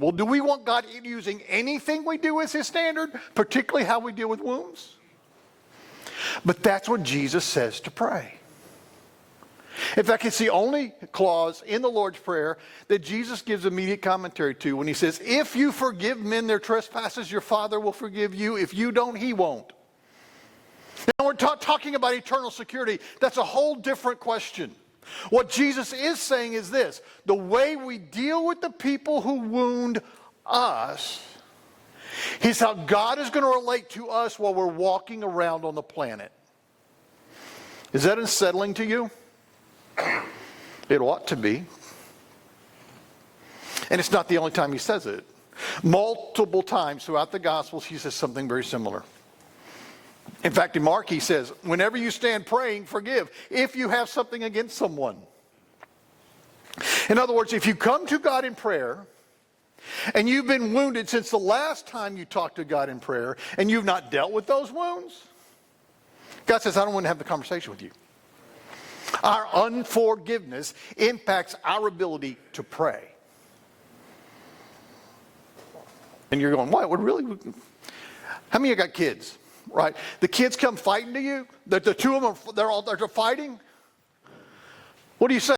Well, do we want God using anything we do as his standard, particularly how we deal with wounds? But that's what Jesus says to pray. In fact, it's the only clause in the Lord's Prayer that Jesus gives immediate commentary to when he says, if you forgive men their trespasses, your Father will forgive you. If you don't, he won't. Now, we're talking about eternal security. That's a whole different question. What Jesus is saying is this: the way we deal with the people who wound us is how God is going to relate to us while we're walking around on the planet. Is that unsettling to you? It ought to be. And it's not the only time he says it. Multiple times throughout the Gospels, he says something very similar. In fact, in Mark, he says, whenever you stand praying, forgive if you have something against someone. In other words, if you come to God in prayer and you've been wounded since the last time you talked to God in prayer and you've not dealt with those wounds, God says, I don't want to have the conversation with you. Our unforgiveness impacts our ability to pray. And you're going, what? Really? How many of you got kids? Right? The kids come fighting to you. The two of them, they're fighting. What do you say?